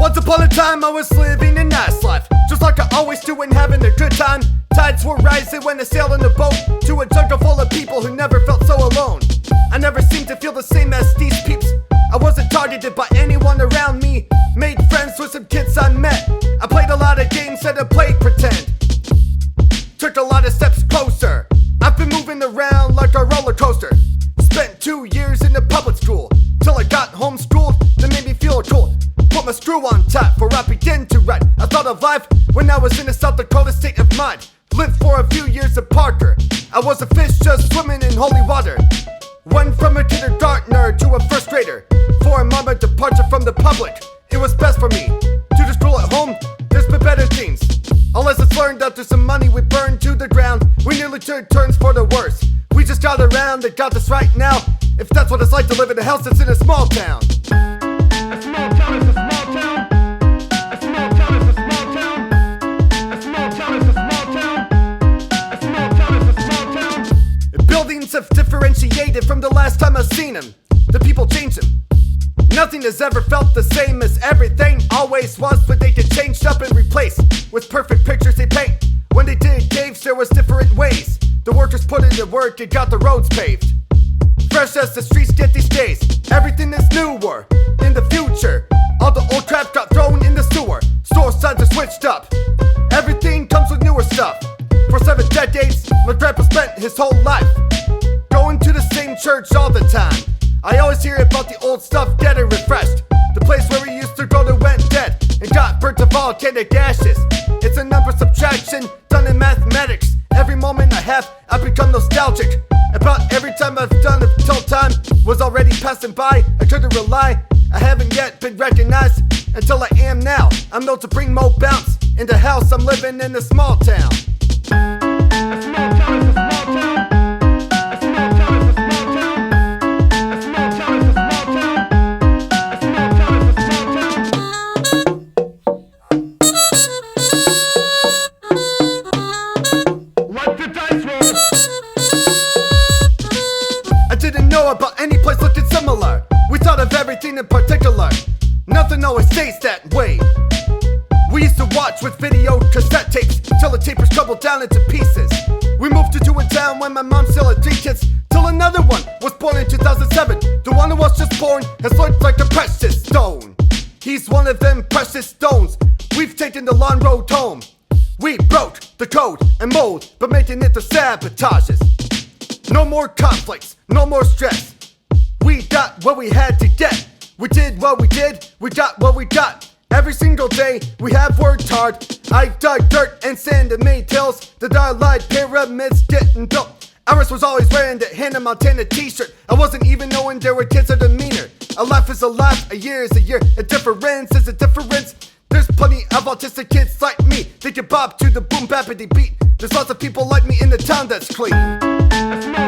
Once upon a time I was living a nice life, just like I always do and having a good time. Tides were rising when I sailed on a boat to a jungle full of people who never felt so alone. I never seemed to feel the same as these peeps. I wasn't targeted by anyone around me. Made friends with some kids I met. I played a lot of games and I played pretend. Took a lot of steps closer. I've been moving around like a roller coaster. Spent 2 years in the public school till I got homeschooled. That made me feel cool. Put my screw on top before I began to write. I thought of life when I was in the South Dakota state of mind. Lived for a few years at Parker. I was a fish just swimming in holy water. Went from a kindergartner to a first grader. For a moment departure from the public, it was best for me. To the school at home, there's been better things. All lessons learned after some money we burned to the ground. We nearly took turns for the worse. We just got around and got this right now. If that's what it's like to live in a house that's in a small town. A small town is a small town. A small town is a small town. A small town is a small town. A small town is a small town. Buildings have differentiated from the last time I've seen them. The people change them. Nothing has ever felt the same as everything always was, but they get changed up and replaced with perfect pictures they paint. When they did caves, there was different ways. The workers put in the work and got the roads paved. Fresh as the streets get these days. Everything is newer in the future. All the old crap got thrown in the sewer. Store signs are switched up. Everything comes with newer stuff. For 7 decades, my grandpa spent his whole life going to the same church all the time. I always hear about the old stuff getting refreshed. The place where we used to go that went dead and got burnt to volcanic ashes. It's a number subtraction done in mathematics. Every moment I have, I become nostalgic about every time I've done it till time was already passing by. I couldn't rely, I haven't yet been recognized until I am now. I'm known to bring more bounce in the house. I'm living in a small town. A small town is a small town. A small town is a small town. A small town is a small town. A small town is a small town. Let the dice roll. I didn't know about any place looking similar. We thought of everything in particular. Nothing always stays that way. We used to watch with video cassette tapes till the tapers crumbled down into pieces. We moved into a town when my mom still had 3 kids, till another one was born in 2007. The one who was just born has looked like a precious stone. He's one of them precious stones. We've taken the long road home. We broke the code and mold, but making it the sabotages. No more conflicts, no more stress. We got what we had to get. We did what we did, we got what we got. Every single day we have worked hard. I dug dirt and sand and made hills. The starlight pyramids getting built. Iris was always wearing the Hannah Montana t-shirt. I wasn't even knowing there were kids that are meaner. A life is a life, a year is a year. A difference is a difference. There's plenty of autistic kids like me. They can bop to the boom bappity beat. There's lots of people like me in the town that's clean. A small